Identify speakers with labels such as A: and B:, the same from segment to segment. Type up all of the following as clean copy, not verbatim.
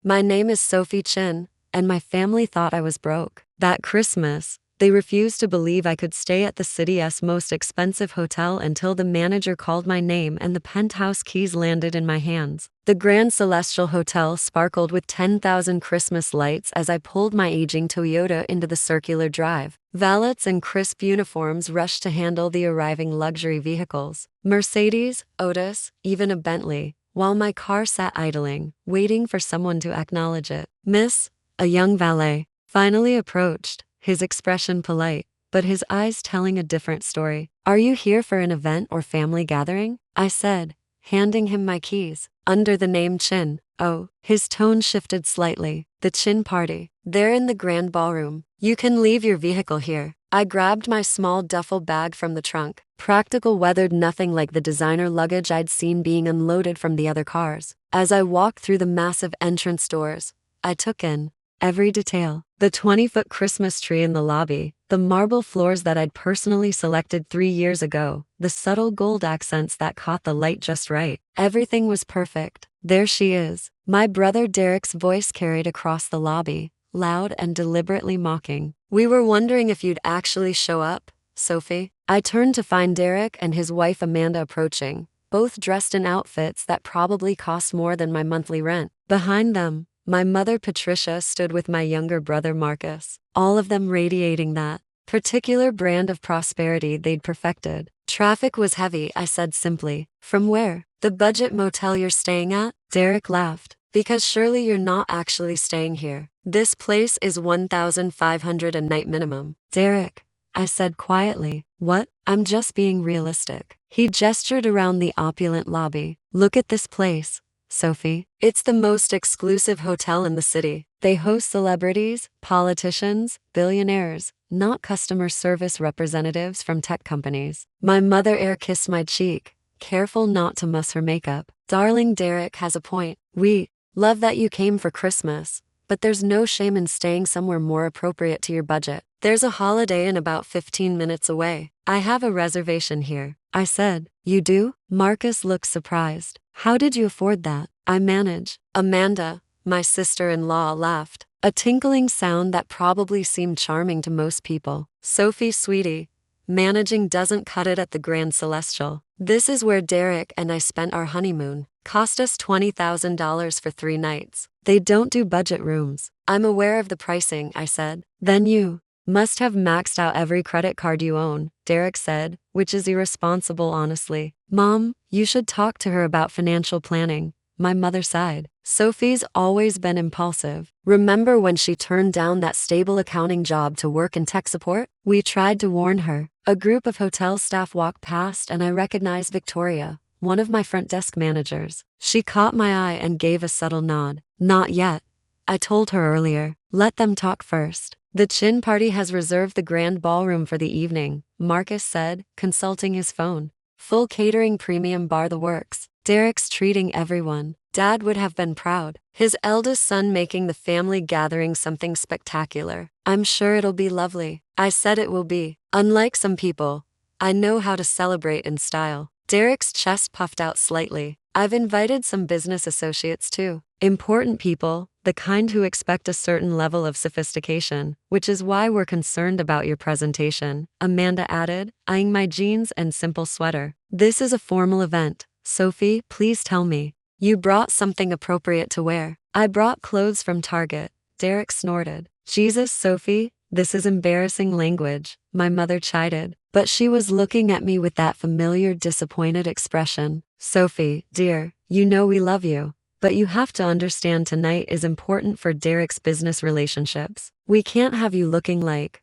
A: My name is Sophie Chin, and my family thought I was broke. That Christmas, they refused to believe I could stay at the city's most expensive hotel until the manager called my name and the penthouse keys landed in my hands. The Grand Celestial Hotel sparkled with 10,000 Christmas lights as I pulled my aging Toyota into the circular drive. Valets in crisp uniforms rushed to handle the arriving luxury vehicles. Mercedes, Otis, even a Bentley, while my car sat idling, waiting for someone to acknowledge it. Miss, a young valet, finally approached, his expression polite, but his eyes telling a different story. Are you here for an event or family gathering? I said, handing him my keys. Under the name Chin. Oh, his tone shifted slightly. The Chin party. They're in the grand ballroom. You can leave your vehicle here. I grabbed my small duffel bag from the trunk. Practical, weathered, nothing like the designer luggage I'd seen being unloaded from the other cars. As I walked through the massive entrance doors, I took in every detail. The 20-foot Christmas tree in the lobby, the marble floors that I'd personally selected 3 years ago, the subtle gold accents that caught the light just right. Everything was perfect. There she is. My brother Derek's voice carried across the lobby, loud and deliberately mocking. We were wondering if you'd actually show up, Sophie. I turned to find Derek and his wife Amanda approaching, both dressed in outfits that probably cost more than my monthly rent. Behind them, my mother Patricia stood with my younger brother Marcus, all of them radiating that particular brand of prosperity they'd perfected. Traffic was heavy, I said simply. From where? The budget motel you're staying at? Derek laughed. Because surely you're not actually staying here. This place is $1,500 a night minimum. Derek, I said quietly. What? I'm just being realistic. He gestured around the opulent lobby. Look at this place, Sophie. It's the most exclusive hotel in the city. They host celebrities, politicians, billionaires, not customer service representatives from tech companies. My mother air kissed my cheek, careful not to muss her makeup. Darling, Derek has a point. We love that you came for Christmas, but there's no shame in staying somewhere more appropriate to your budget. There's a Holiday Inn about 15 minutes away. I have a reservation here, I said. You do? Marcus looked surprised. How did you afford that? I manage. Amanda, my sister-in-law, laughed, a tinkling sound that probably seemed charming to most people. Sophie, sweetie, managing doesn't cut it at the Grand Celestial. This is where Derek and I spent our honeymoon. Cost us $20,000 for 3 nights. They don't do budget rooms. I'm aware of the pricing, I said. Then you must have maxed out every credit card you own, Derek said, which is irresponsible honestly. Mom, you should talk to her about financial planning. My mother sighed. Sophie's always been impulsive. Remember when she turned down that stable accounting job to work in tech support? We tried to warn her. A group of hotel staff walked past and I recognized Victoria, one of my front desk managers. She caught my eye and gave a subtle nod. Not yet. I told her earlier. Let them talk first. The Chin party has reserved the grand ballroom for the evening, Marcus said, consulting his phone. Full catering, premium bar, the works. Derek's treating everyone. Dad would have been proud. His eldest son making the family gathering something spectacular. I'm sure it'll be lovely. I said it will be. Unlike some people, I know how to celebrate in style. Derek's chest puffed out slightly. I've invited some business associates too. Important people, the kind who expect a certain level of sophistication, which is why we're concerned about your presentation, Amanda added, eyeing my jeans and simple sweater. This is a formal event. Sophie, please tell me. You brought something appropriate to wear. I brought clothes from Target. Derek snorted. Jesus, Sophie, this is embarrassing language, my mother chided. But she was looking at me with that familiar disappointed expression. Sophie, dear, you know we love you. But you have to understand tonight is important for Derek's business relationships. We can't have you looking like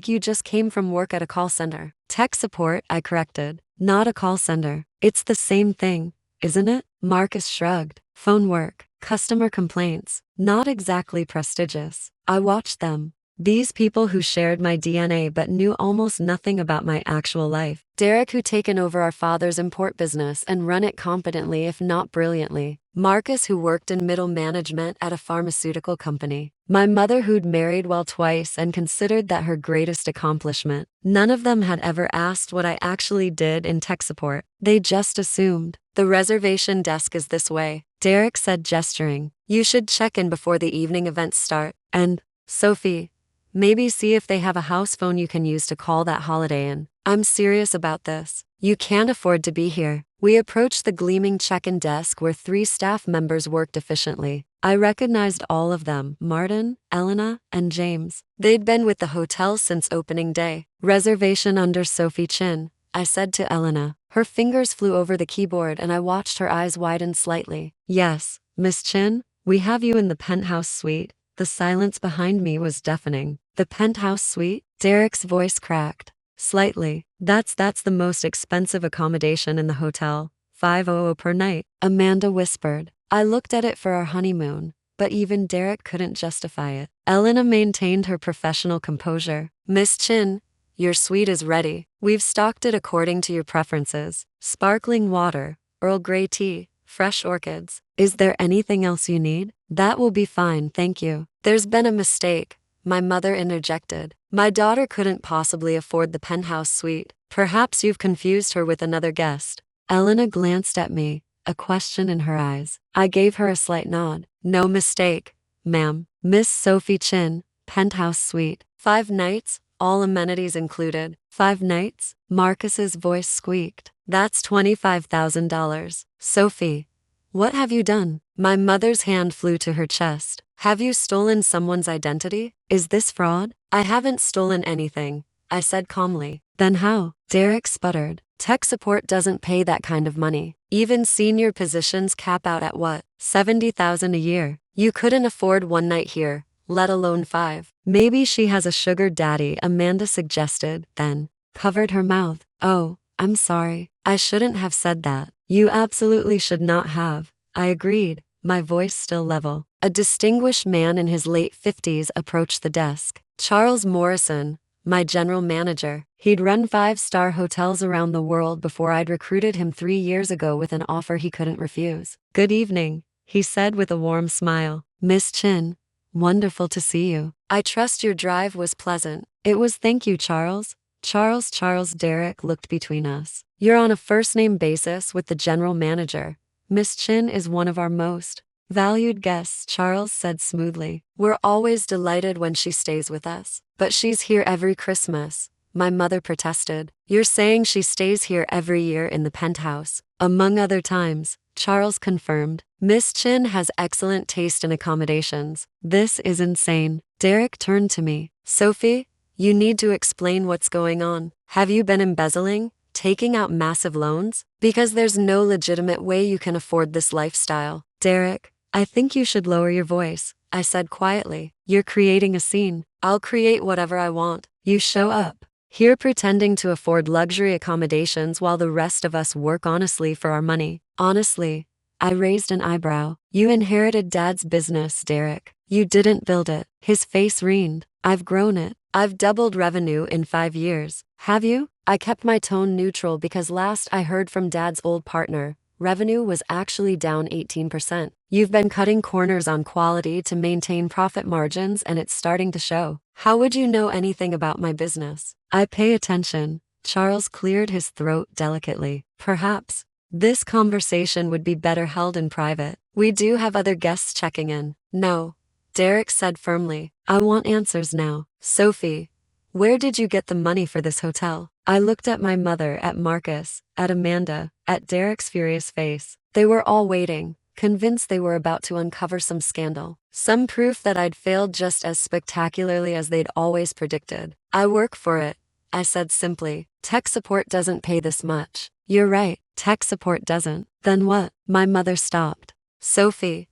A: you just came from work at a call center. Tech support, I corrected. Not a call center. It's the same thing, isn't it? Marcus shrugged. Phone work, customer complaints. Not exactly prestigious. I watched them. These people who shared my DNA but knew almost nothing about my actual life. Derek, who taken over our father's import business and run it competently if not brilliantly. Marcus, who worked in middle management at a pharmaceutical company. My mother, who'd married well twice and considered that her greatest accomplishment. None of them had ever asked what I actually did in tech support. They just assumed. The reservation desk is this way, Derek said, gesturing. You should check in before the evening events start. And, Sophie, maybe see if they have a house phone you can use to call that Holiday Inn. I'm serious about this. You can't afford to be here. We approached the gleaming check-in desk where 3 staff members worked efficiently. I recognized all of them, Martin, Elena, and James. They'd been with the hotel since opening day. Reservation under Sophie Chin, I said to Elena. Her fingers flew over the keyboard and I watched her eyes widen slightly. Yes, Miss Chin, we have you in the penthouse suite. The silence behind me was deafening. The penthouse suite? Derek's voice cracked. Slightly. That's the most expensive accommodation in the hotel. $500 per night, Amanda whispered. I looked at it for our honeymoon, but even Derek couldn't justify it. Elena maintained her professional composure. Miss Chin, your suite is ready. We've stocked it according to your preferences. Sparkling water, Earl Grey tea, fresh orchids. Is there anything else you need? That will be fine, thank you. There's been a mistake, my mother interjected. My daughter couldn't possibly afford the penthouse suite. Perhaps you've confused her with another guest. Elena glanced at me, a question in her eyes. I gave her a slight nod. No mistake, ma'am. Miss Sophie Chin, penthouse suite. 5 nights, all amenities included. 5 nights? Marcus's voice squeaked. That's $25,000. Sophie, what have you done? My mother's hand flew to her chest. Have you stolen someone's identity? Is this fraud? I haven't stolen anything, I said calmly. Then how? Derek sputtered. Tech support doesn't pay that kind of money. Even senior positions cap out at what? $70,000 a year. You couldn't afford 1 night here, let alone 5. Maybe she has a sugar daddy, Amanda suggested, then covered her mouth. Oh, I'm sorry. I shouldn't have said that. You absolutely should not have. I agreed, my voice still level. A distinguished man in his late 50s approached the desk. Charles Morrison, my general manager. He'd run 5-star hotels around the world before I'd recruited him 3 years ago with an offer he couldn't refuse. Good evening, he said with a warm smile. Miss Chin, wonderful to see you. I trust your drive was pleasant. It was, thank you, Charles. Charles. Derek looked between us. You're on a first-name basis with the general manager. Miss Chin is one of our most valued guests, Charles said smoothly. We're always delighted when she stays with us. But she's here every Christmas, my mother protested. You're saying she stays here every year in the penthouse? Among other times, Charles confirmed. Miss Chin has excellent taste in accommodations. This is insane. Derek turned to me. Sophie, you need to explain what's going on. Have you been embezzling? Taking out massive loans? Because there's no legitimate way you can afford this lifestyle. Derek, I think you should lower your voice, I said quietly. You're creating a scene. I'll create whatever I want. You show up here pretending to afford luxury accommodations while the rest of us work honestly for our money. Honestly, I raised an eyebrow. You inherited Dad's business, Derek. You didn't build it. His face wrined. I've grown it. I've doubled revenue in 5 years. Have you? I kept my tone neutral because last I heard from Dad's old partner, revenue was actually down 18%. You've been cutting corners on quality to maintain profit margins and it's starting to show. How would you know anything about my business? I pay attention. Charles cleared his throat delicately. Perhaps this conversation would be better held in private. We do have other guests checking in. No, Derek said firmly. I want answers now. Sophie, where did you get the money for this hotel? I looked at my mother, at Marcus, at Amanda, at Derek's furious face. They were all waiting, convinced they were about to uncover some scandal. Some proof that I'd failed just as spectacularly as they'd always predicted. I work for it, I said simply. Tech support doesn't pay this much. You're right, tech support doesn't. Then what? My mother stopped. Sophie,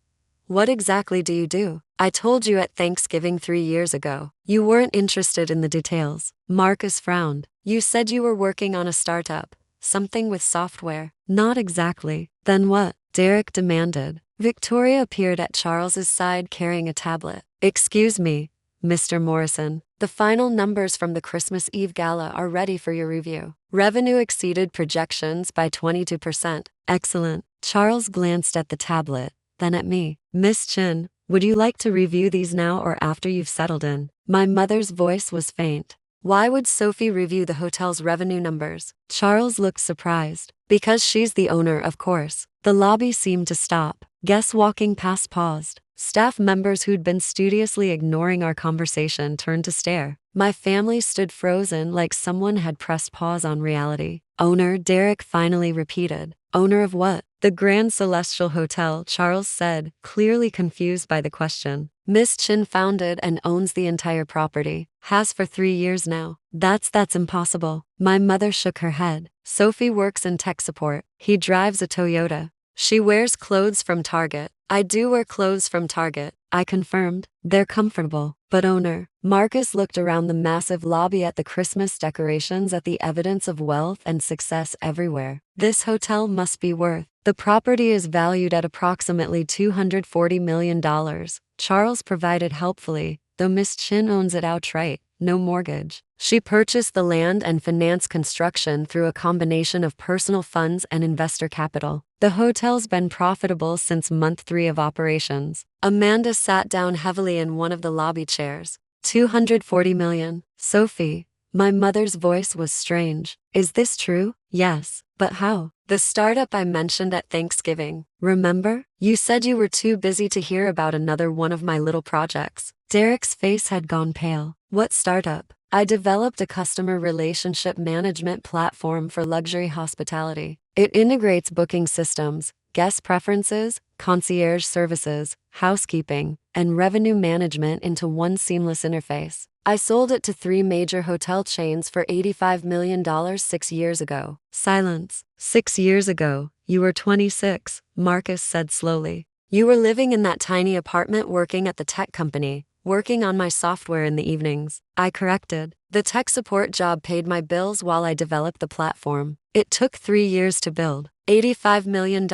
A: what exactly do you do? I told you at Thanksgiving 3 years ago. You weren't interested in the details. Marcus frowned. You said you were working on a startup, something with software. Not exactly. Then what? Derek demanded. Victoria appeared at Charles's side carrying a tablet. Excuse me, Mr. Morrison. The final numbers from the Christmas Eve gala are ready for your review. Revenue exceeded projections by 22%. Excellent. Charles glanced at the tablet, then at me. Miss Chin, would you like to review these now or after you've settled in? My mother's voice was faint. Why would Sophie review the hotel's revenue numbers? Charles looked surprised. Because she's the owner, of course. The lobby seemed to stop. Guests walking past paused. Staff members who'd been studiously ignoring our conversation turned to stare. My family stood frozen like someone had pressed pause on reality. Owner, Derek finally repeated. Owner of what? The Grand Celestial Hotel, Charles said, clearly confused by the question. Miss Chin founded and owns the entire property. Has for 3 years now. That's impossible. My mother shook her head. Sophie works in tech support. He drives a Toyota. She wears clothes from Target. I do wear clothes from Target, I confirmed. They're comfortable. But owner, Marcus looked around the massive lobby at the Christmas decorations, at the evidence of wealth and success everywhere. This hotel must be worth. The property is valued at approximately $240 million. Charles provided helpfully, though Miss Chin owns it outright, no mortgage. She purchased the land and financed construction through a combination of personal funds and investor capital. The hotel's been profitable since month 3 of operations. Amanda sat down heavily in one of the lobby chairs. 240 million. Sophie, my mother's voice was strange. Is this true? Yes, but how? The startup I mentioned at Thanksgiving. Remember? You said you were too busy to hear about another one of my little projects. Derek's face had gone pale. What startup? I developed a customer relationship management platform for luxury hospitality. It integrates booking systems, guest preferences, concierge services, housekeeping, and revenue management into one seamless interface. I sold it to 3 major hotel chains for $85 million 6 years ago. Silence. 6 years ago, you were 26, Marcus said slowly. You were living in that tiny apartment working at the tech company, working on my software in the evenings. I corrected. The tech support job paid my bills while I developed the platform. It took 3 years to build. $85 million,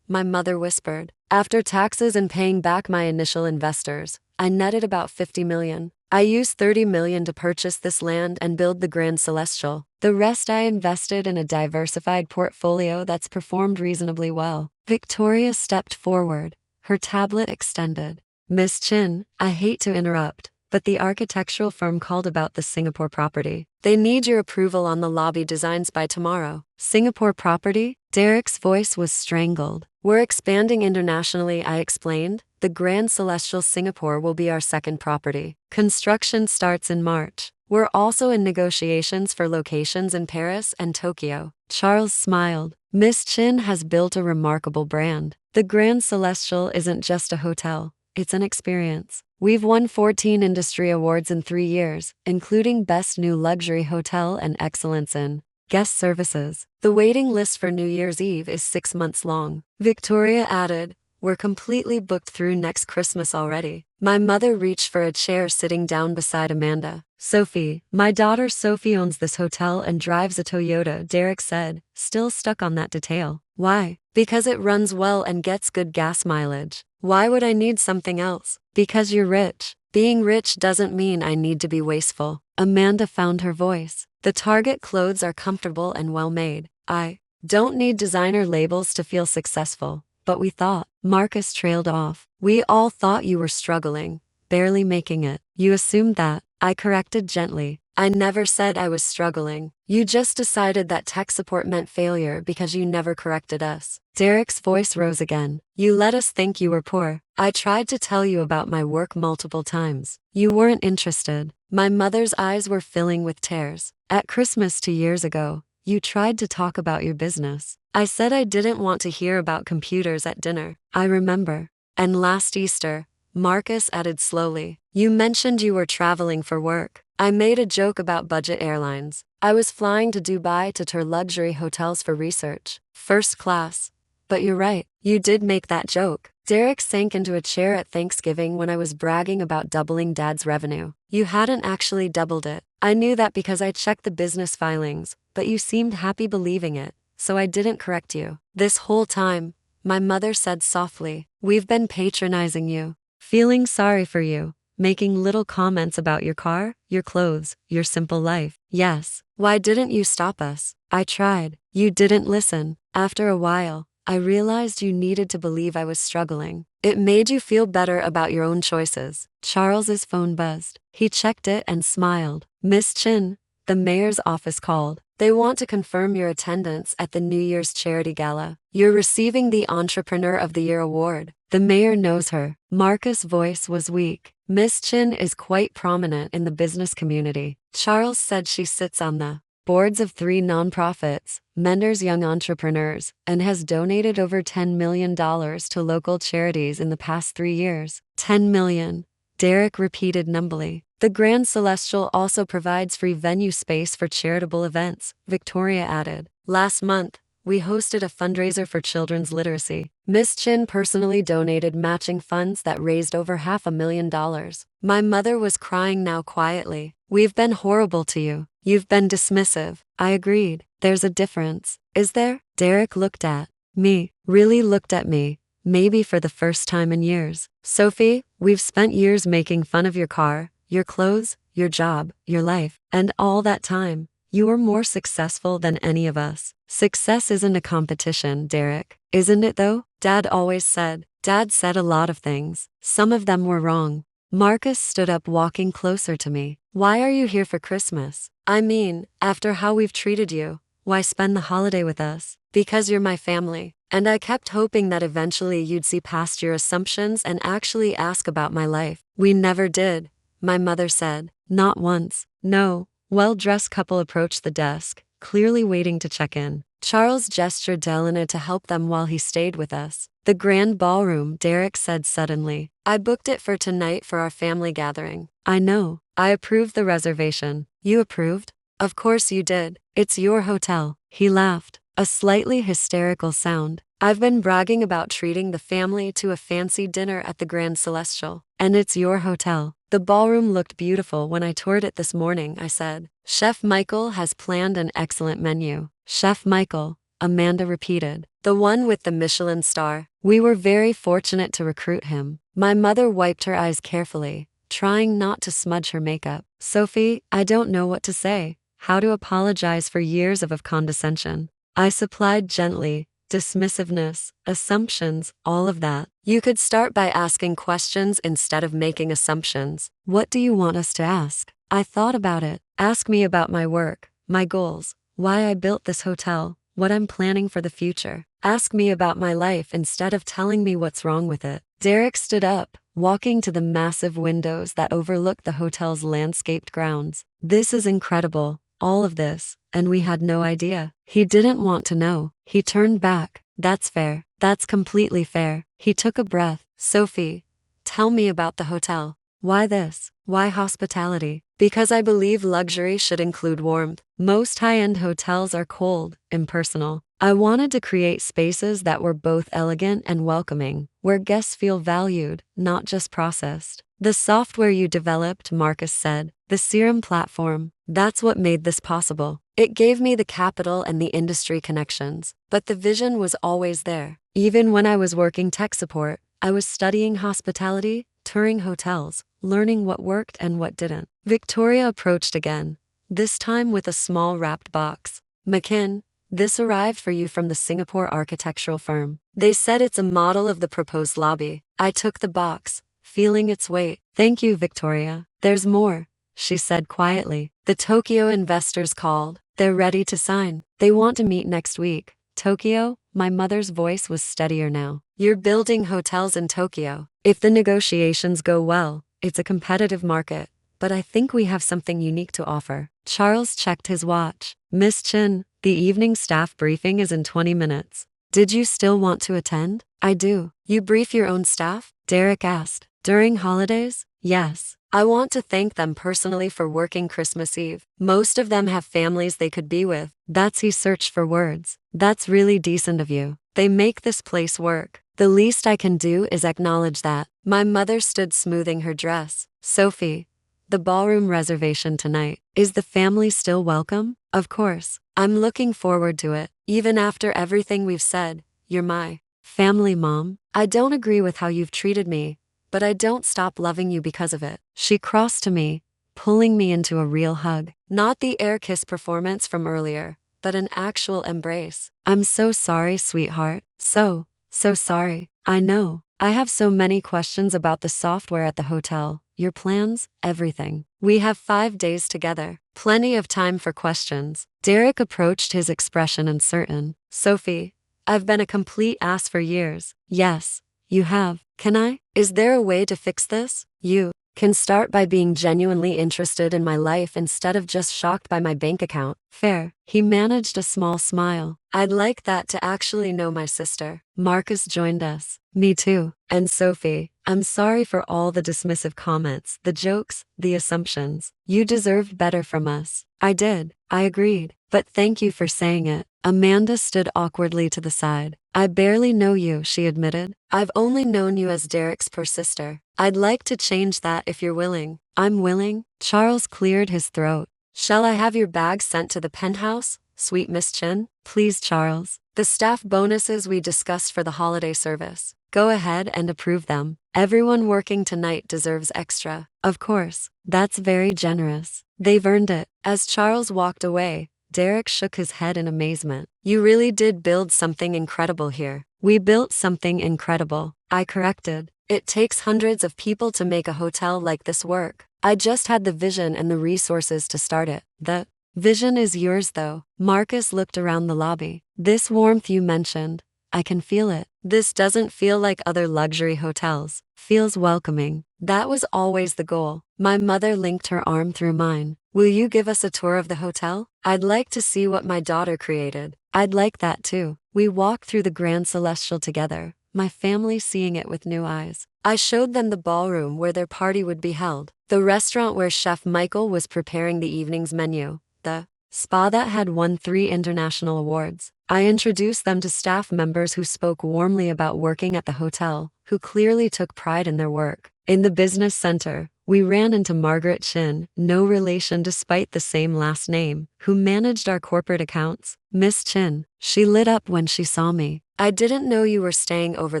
A: my mother whispered. After taxes and paying back my initial investors, I netted about $50 million. I used $30 million to purchase this land and build the Grand Celestial. The rest I invested in a diversified portfolio that's performed reasonably well. Victoria stepped forward, her tablet extended. Miss Chin, I hate to interrupt, but the architectural firm called about the Singapore property. They need your approval on the lobby designs by tomorrow. Singapore property? Derek's voice was strangled. We're expanding internationally, I explained. The Grand Celestial Singapore will be our second property. Construction starts in March. We're also in negotiations for locations in Paris and Tokyo. Charles smiled. Miss Chin has built a remarkable brand. The Grand Celestial isn't just a hotel. It's an experience. We've won 14 industry awards in 3 years, including Best New Luxury Hotel and Excellence in Guest Services. The waiting list for New Year's Eve is 6 months long. Victoria added, we're completely booked through next Christmas already. My mother reached for a chair sitting down beside Amanda. Sophie, my daughter Sophie owns this hotel and drives a Toyota, Derek said, still stuck on that detail. Why? Because it runs well and gets good gas mileage. Why would I need something else? Because you're rich. Being rich doesn't mean I need to be wasteful. Amanda found her voice. The Target clothes are comfortable and well made. I don't need designer labels to feel successful. But we thought. Marcus trailed off. We all thought you were struggling, barely making it. You assumed that. I corrected gently. I never said I was struggling. You just decided that tech support meant failure because you never corrected us. Derek's voice rose again. You let us think you were poor. I tried to tell you about my work multiple times. You weren't interested. My mother's eyes were filling with tears. At Christmas 2 years ago, you tried to talk about your business. I said I didn't want to hear about computers at dinner. I remember. And last Easter, Marcus added slowly, you mentioned you were traveling for work. I made a joke about budget airlines. I was flying to Dubai to tour luxury hotels for research. First class. But you're right, you did make that joke. Derek sank into a chair at Thanksgiving when I was bragging about doubling Dad's revenue. You hadn't actually doubled it. I knew that because I checked the business filings, but you seemed happy believing it, so I didn't correct you. This whole time, my mother said softly, we've been patronizing you, feeling sorry for you, making little comments about your car, your clothes, your simple life. Yes, why didn't you stop us? I tried. You didn't listen. After a while, I realized you needed to believe I was struggling. It made you feel better about your own choices. Charles's phone buzzed. He checked it and smiled. Miss Chin, the mayor's office called. They want to confirm your attendance at the New Year's charity gala. You're receiving the Entrepreneur of the Year award. The mayor knows her. Marcus' voice was weak. Miss Chin is quite prominent in the business community. Charles said she sits on the boards of 3 nonprofits, mentors young entrepreneurs, and has donated over $10 million to local charities in the past 3 years. 10 million, Derek repeated numbly. The Grand Celestial also provides free venue space for charitable events, Victoria added. Last month, we hosted a fundraiser for children's literacy. Miss Chin personally donated matching funds that raised over $500,000. My mother was crying now quietly. We've been horrible to you. You've been dismissive. I agreed. There's a difference, is there? Derek looked at me, really looked at me, maybe for the first time in years. Sophie, we've spent years making fun of your car, your clothes, your job, your life, and all that time, you were more successful than any of us. Success isn't a competition, Derek. Isn't it though? Dad always said. Dad said a lot of things. Some of them were wrong. Marcus stood up, walking closer to me. Why are you here for Christmas? I mean, after how we've treated you, why spend the holiday with us? Because you're my family. And I kept hoping that eventually you'd see past your assumptions and actually ask about my life. We never did, my mother said. Not once. No. Well-dressed couple approached the desk, clearly waiting to check in. Charles gestured to Elena to help them while he stayed with us. The grand ballroom, Derek said suddenly. I booked it for tonight for our family gathering. I know. I approved the reservation. You approved? Of course you did. It's your hotel. He laughed, a slightly hysterical sound. I've been bragging about treating the family to a fancy dinner at the Grand Celestial. And it's your hotel. The ballroom looked beautiful when I toured it this morning, I said. Chef Michael has planned an excellent menu. Chef Michael, Amanda repeated. The one with the Michelin star. We were very fortunate to recruit him. My mother wiped her eyes carefully, trying not to smudge her makeup. Sophie, I don't know what to say, how to apologize for years of condescension. I supplied gently. Dismissiveness, assumptions, all of that. You could start by asking questions instead of making assumptions. What do you want us to ask? I thought about it. Ask me about my work, my goals, why I built this hotel, what I'm planning for the future. Ask me about my life instead of telling me what's wrong with it. Derek stood up, walking to the massive windows that overlooked the hotel's landscaped grounds. This is incredible, all of this, and we had no idea. He didn't want to know. He turned back. That's fair. That's completely fair. He took a breath. Sophie, tell me about the hotel. Why this? Why hospitality? Because I believe luxury should include warmth. Most high-end hotels are cold, impersonal. I wanted to create spaces that were both elegant and welcoming, where guests feel valued, not just processed. The software you developed, Marcus said, the Serum platform, that's what made this possible. It gave me the capital and the industry connections, but the vision was always there. Even when I was working tech support, I was studying hospitality, touring hotels, learning what worked and what didn't. Victoria approached again, this time with a small wrapped box. McKin, this arrived for you from the Singapore architectural firm. They said it's a model of the proposed lobby. I took the box, feeling its weight. Thank you, Victoria. There's more, she said quietly. The Tokyo investors called. They're ready to sign. They want to meet next week. Tokyo? My mother's voice was steadier now. You're building hotels in Tokyo. If the negotiations go well, it's a competitive market, but I think we have something unique to offer. Charles checked his watch. Miss Chin, the evening staff briefing is in 20 minutes. Did you still want to attend? I do. You brief your own staff? Derek asked. During holidays? Yes. I want to thank them personally for working Christmas Eve. Most of them have families they could be with. He searched for words. That's really decent of you. They make this place work. The least I can do is acknowledge that. My mother stood smoothing her dress. Sophie, the ballroom reservation tonight. Is the family still welcome? Of course. I'm looking forward to it. Even after everything we've said, you're my family, Mom. I don't agree with how you've treated me, but I don't stop loving you because of it. She crossed to me, pulling me into a real hug. Not the air kiss performance from earlier, but an actual embrace. I'm so sorry, sweetheart. So sorry. I know. I have so many questions about the software at the hotel, your plans, everything. We have 5 days together. Plenty of time for questions. Derek approached, his expression uncertain. Sophie, I've been a complete ass for years. Yes, you have. Can I? Is there a way to fix this? You can start by being genuinely interested in my life instead of just shocked by my bank account. Fair. He managed a small smile. I'd like that to actually know my sister. Marcus joined us. Me too. And Sophie, I'm sorry for all the dismissive comments, the jokes, the assumptions. You deserved better from us. I did. I agreed. But thank you for saying it. Amanda stood awkwardly to the side. I barely know you, she admitted. I've only known you as Derek's poor sister. I'd like to change that if you're willing. I'm willing. Charles cleared his throat. Shall I have your bag sent to the penthouse, sweet Miss Chin? Please, Charles. The staff bonuses we discussed for the holiday service. Go ahead and approve them. Everyone working tonight deserves extra. Of course. That's very generous. They've earned it. As Charles walked away, Derek shook his head in amazement. You really did build something incredible here. We built something incredible. I corrected. It takes hundreds of people to make a hotel like this work. I just had the vision and the resources to start it. The vision is yours though. Marcus looked around the lobby. This warmth you mentioned, I can feel it. This doesn't feel like other luxury hotels. Feels welcoming. That was always the goal. My mother linked her arm through mine. Will you give us a tour of the hotel? I'd like to see what my daughter created. I'd like that too. We walked through the Grand Celestial together, my family seeing it with new eyes. I showed them the ballroom where their party would be held, the restaurant where Chef Michael was preparing the evening's menu, the spa that had won 3 international awards. I introduced them to staff members who spoke warmly about working at the hotel, who clearly took pride in their work. In the business center, we ran into Margaret Chin, no relation despite the same last name, who managed our corporate accounts. Miss Chin, she lit up when she saw me. I didn't know you were staying over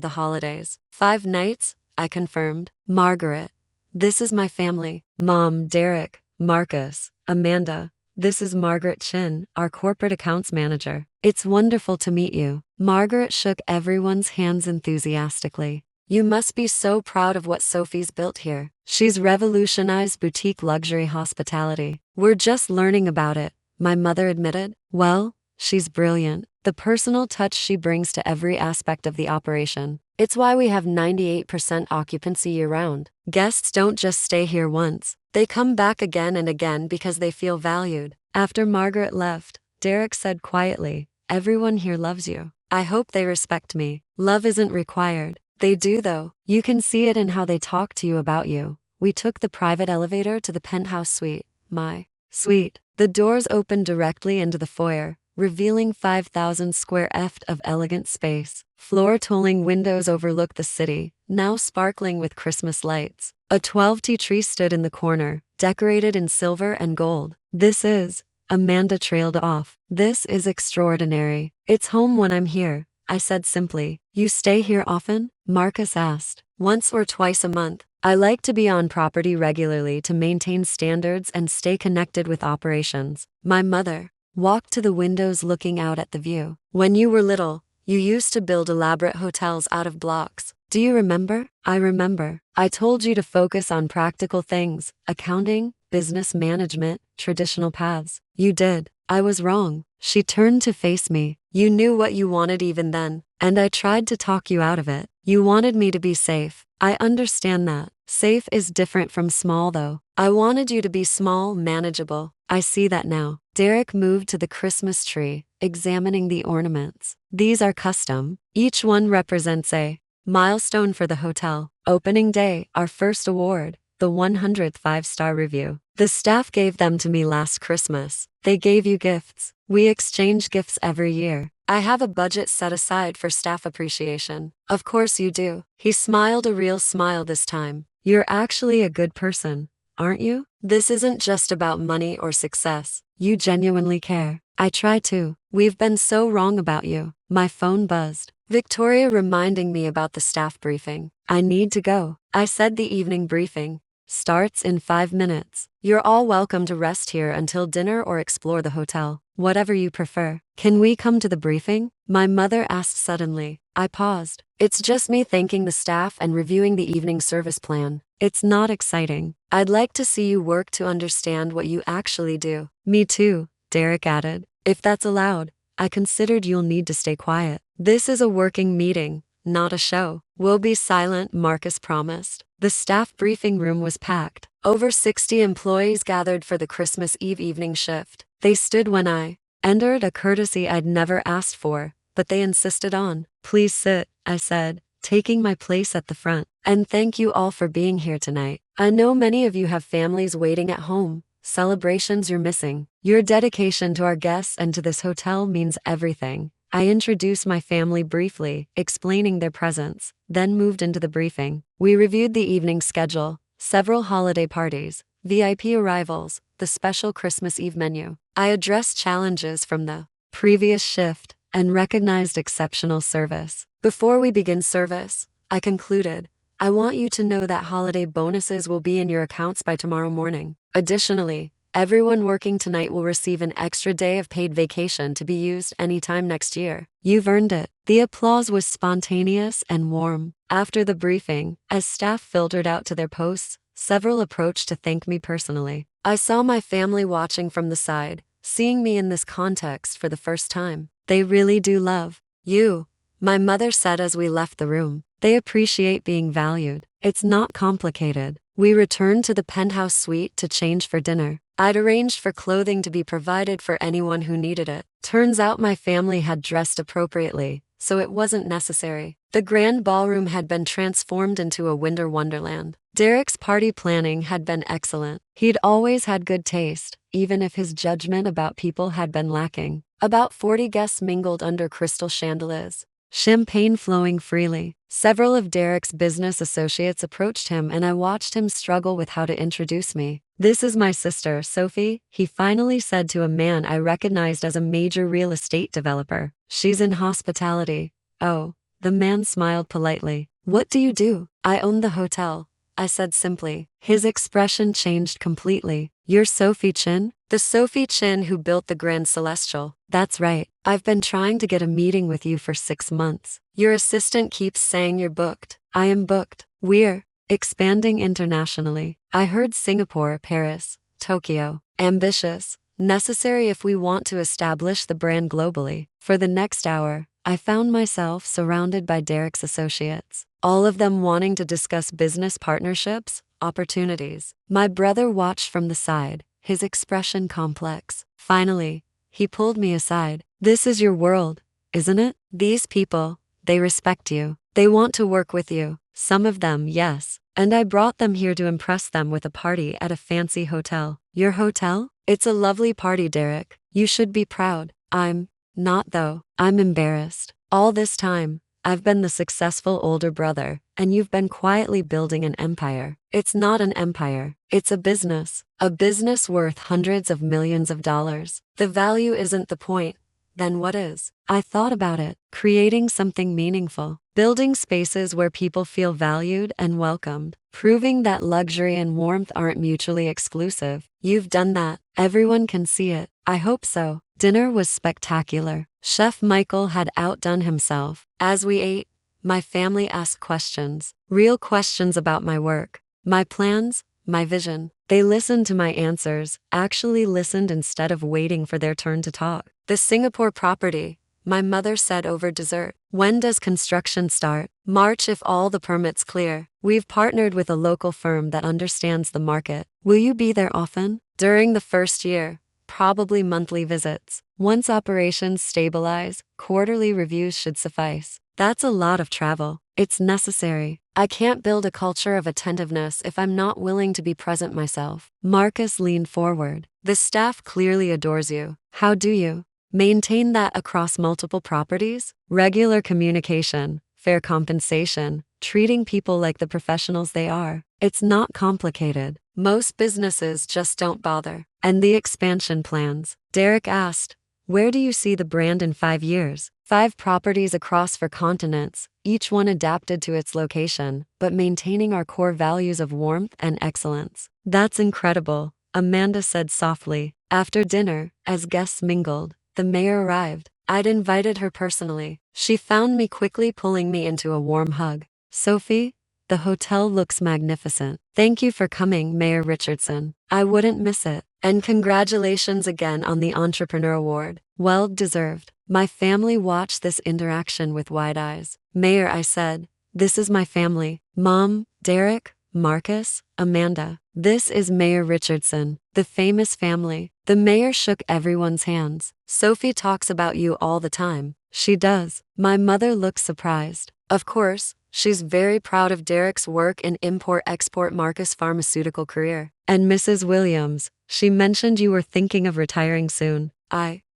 A: the holidays. 5 nights? I confirmed. Margaret, this is my family. Mom, Derek, Marcus, Amanda. This is Margaret Chin, our corporate accounts manager. It's wonderful to meet you. Margaret shook everyone's hands enthusiastically. You must be so proud of what Sophie's built here. She's revolutionized boutique luxury hospitality. We're just learning about it, my mother admitted. Well, she's brilliant. The personal touch she brings to every aspect of the operation. It's why we have 98% occupancy year-round. Guests don't just stay here once. They come back again and again because they feel valued. After Margaret left, Derek said quietly, everyone here loves you. I hope they respect me. Love isn't required. They do though. You can see it in how they talk to you about you. We took the private elevator to the penthouse suite. My suite. The doors opened directly into the foyer, revealing 5,000 square feet of elegant space. Floor-tolling windows overlook the city, now sparkling with Christmas lights. A 12-tea tree stood in the corner, decorated in silver and gold. This is, Amanda trailed off. This is extraordinary. It's home when I'm here, I said simply. You stay here often? Marcus asked. Once or twice a month. I like to be on property regularly to maintain standards and stay connected with operations. My mother walked to the windows looking out at the view. When you were little, you used to build elaborate hotels out of blocks. Do you remember? I remember. I told you to focus on practical things, accounting, business management, traditional paths. You did. I was wrong. She turned to face me. You knew what you wanted even then, and I tried to talk you out of it. You wanted me to be safe. I understand that. Safe is different from small though. I wanted you to be small, manageable. I see that now. Derek moved to the Christmas tree, examining the ornaments. These are custom. Each one represents a milestone for the hotel. Opening day, our first award, the 100th 5-star review. The staff gave them to me last Christmas. They gave you gifts. We exchange gifts every year. I have a budget set aside for staff appreciation. Of course you do. He smiled, a real smile this time. You're actually a good person, aren't you? This isn't just about money or success. You genuinely care. I try to. We've been so wrong about you. My phone buzzed. Victoria reminding me about the staff briefing. I need to go. I said the evening briefing. Starts in 5 minutes. You're all welcome to rest here until dinner or explore the hotel. Whatever you prefer. Can we come to the briefing? My mother asked suddenly. I paused. It's just me thanking the staff and reviewing the evening service plan. It's not exciting. I'd like to see you work to understand what you actually do. Me too, Derek added. If that's allowed, I considered you'll need to stay quiet. This is a working meeting, not a show. We'll be silent, Marcus promised. The staff briefing room was packed. Over 60 employees gathered for the Christmas Eve evening shift. They stood when I entered, a courtesy I'd never asked for, but they insisted on. Please sit, I said, taking my place at the front. And thank you all for being here tonight. I know many of you have families waiting at home, celebrations you're missing. Your dedication to our guests and to this hotel means everything. I introduced my family briefly, explaining their presence, then moved into the briefing. We reviewed the evening schedule, several holiday parties, VIP arrivals, the special Christmas Eve menu. I addressed challenges from the previous shift and recognized exceptional service. Before we begin service, I concluded, I want you to know that holiday bonuses will be in your accounts by tomorrow morning. Additionally, everyone working tonight will receive an extra day of paid vacation to be used anytime next year. You've earned it. The applause was spontaneous and warm. After the briefing, as staff filtered out to their posts, several approached to thank me personally. I saw my family watching from the side, seeing me in this context for the first time. They really do love you, my mother said as we left the room. They appreciate being valued. It's not complicated. We returned to the penthouse suite to change for dinner. I'd arranged for clothing to be provided for anyone who needed it. Turns out my family had dressed appropriately, so it wasn't necessary. The grand ballroom had been transformed into a winter wonderland. Derek's party planning had been excellent. He'd always had good taste, even if his judgment about people had been lacking. About 40 guests mingled under crystal chandeliers, champagne flowing freely. Several of Derek's business associates approached him and I watched him struggle with how to introduce me. This is my sister, Sophie, he finally said to a man I recognized as a major real estate developer. She's in hospitality. Oh, the man smiled politely. What do you do? I own the hotel, I said simply. His expression changed completely. You're Sophie Chin? The Sophie Chin who built the Grand Celestial. That's right. I've been trying to get a meeting with you for 6 months. Your assistant keeps saying you're booked. I am booked. We're expanding internationally. I heard Singapore, Paris, Tokyo. Ambitious. Necessary if we want to establish the brand globally. For the next hour, I found myself surrounded by Derek's associates, all of them wanting to discuss business partnerships, opportunities. My brother watched from the side, his expression complex. Finally, he pulled me aside. This is your world, isn't it? These people, they respect you. They want to work with you. Some of them, yes. And I brought them here to impress them with a party at a fancy hotel. Your hotel? It's a lovely party, Derek. You should be proud. I'm not though. I'm embarrassed. All this time, I've been the successful older brother, and you've been quietly building an empire. It's not an empire. It's a business worth hundreds of millions of dollars. The value isn't the point. Then what is? I thought about it. Creating something meaningful. Building spaces where people feel valued and welcomed. Proving that luxury and warmth aren't mutually exclusive. You've done that. Everyone can see it. I hope so. Dinner was spectacular. Chef Michael had outdone himself. As we ate, my family asked questions. Real questions about my work, my plans, my vision. They listened to my answers, actually listened instead of waiting for their turn to talk. The Singapore property, my mother said over dessert. When does construction start? March if all the permits clear. We've partnered with a local firm that understands the market. Will you be there often? During the first year, probably monthly visits. Once operations stabilize, quarterly reviews should suffice. That's a lot of travel. It's necessary. I can't build a culture of attentiveness if I'm not willing to be present myself. Marcus leaned forward. The staff clearly adores you. How do you maintain that across multiple properties? Regular communication, fair compensation, treating people like the professionals they are. It's not complicated. Most businesses just don't bother. And the expansion plans? Derek asked. Where do you see the brand in 5 years? 5 properties across 4 continents, each one adapted to its location, but maintaining our core values of warmth and excellence. That's incredible, Amanda said softly. After dinner, as guests mingled, the mayor arrived. I'd invited her personally. She found me quickly, pulling me into a warm hug. Sophie, the hotel looks magnificent. Thank you for coming, Mayor Richardson. I wouldn't miss it. And congratulations again on the Entrepreneur Award. Well deserved. My family watched this interaction with wide eyes. Mayor, I said, this is my family. Mom, Derek, Marcus, Amanda. This is Mayor Richardson, the famous family. The mayor shook everyone's hands. Sophie talks about you all the time. She does. My mother looked surprised. Of course, she's very proud of Derek's work in import-export Marcus' pharmaceutical career. And Mrs. Williams, she mentioned you were thinking of retiring soon.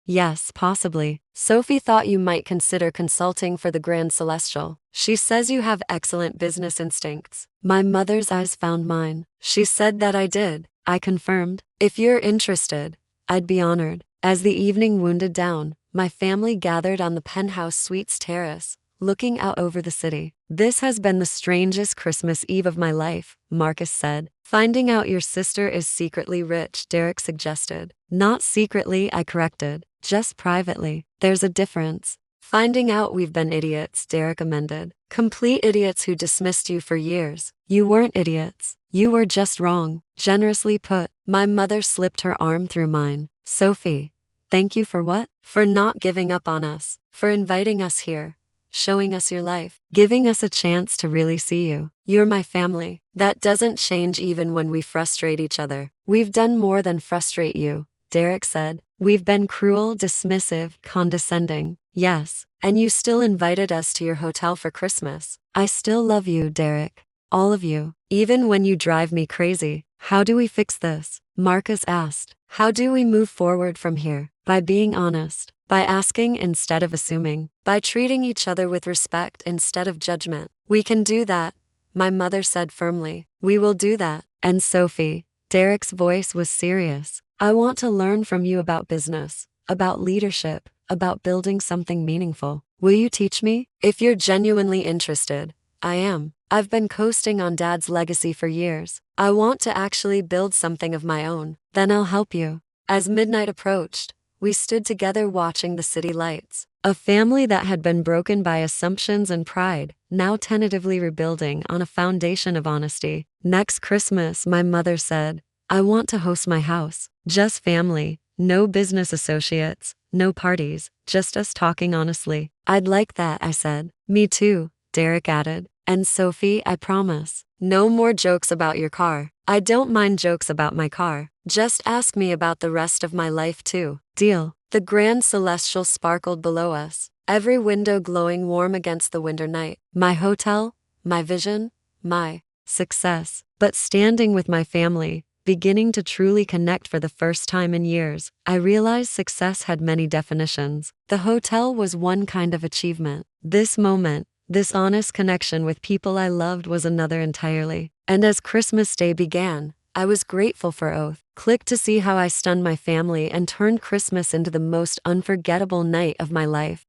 A: Yes, possibly. Sophie thought you might consider consulting for the Grand Celestial. She says you have excellent business instincts. My mother's eyes found mine. She said that I did. I confirmed. If you're interested, I'd be honored. As the evening wound down, my family gathered on the penthouse suite's terrace, looking out over the city. This has been the strangest Christmas Eve of my life, Marcus said. Finding out your sister is secretly rich, Derek suggested. Not secretly, I corrected. Just privately. There's a difference. Finding out we've been idiots, Derek amended. Complete idiots who dismissed you for years. You weren't idiots. You were just wrong. Generously put. My mother slipped her arm through mine. Sophie, thank you for what? For not giving up on us. For inviting us here. Showing us your life. Giving us a chance to really see you. You're my family. That doesn't change even when we frustrate each other. We've done more than frustrate you, Derek said. We've been cruel, dismissive, condescending. Yes, and you still invited us to your hotel for Christmas. I still love you, Derek. All of you. Even when you drive me crazy. How do we fix this? Marcus asked. How do we move forward from here? By being honest. By asking instead of assuming. By treating each other with respect instead of judgment. We can do that, my mother said firmly. We will do that. And Sophie, Derek's voice was serious. I want to learn from you about business, about leadership, about building something meaningful. Will you teach me? If you're genuinely interested, I am. I've been coasting on Dad's legacy for years. I want to actually build something of my own. Then I'll help you. As midnight approached, we stood together watching the city lights. A family that had been broken by assumptions and pride, now tentatively rebuilding on a foundation of honesty. Next Christmas, my mother said, I want to host my house. Just family, no business associates, no parties, just us talking honestly. I'd like that, I said. Me too, Derek added. And Sophie, I promise. No more jokes about your car. I don't mind jokes about my car. Just ask me about the rest of my life too. Deal. The Grand Celestial sparkled below us, every window glowing warm against the winter night. My hotel, my vision, my success. But standing with my family, beginning to truly connect for the first time in years, I realized success had many definitions. The hotel was one kind of achievement. This moment, this honest connection with people I loved was another entirely. And as Christmas Day began, I was grateful for Oath. Clicked to see how I stunned my family and turned Christmas into the most unforgettable night of my life.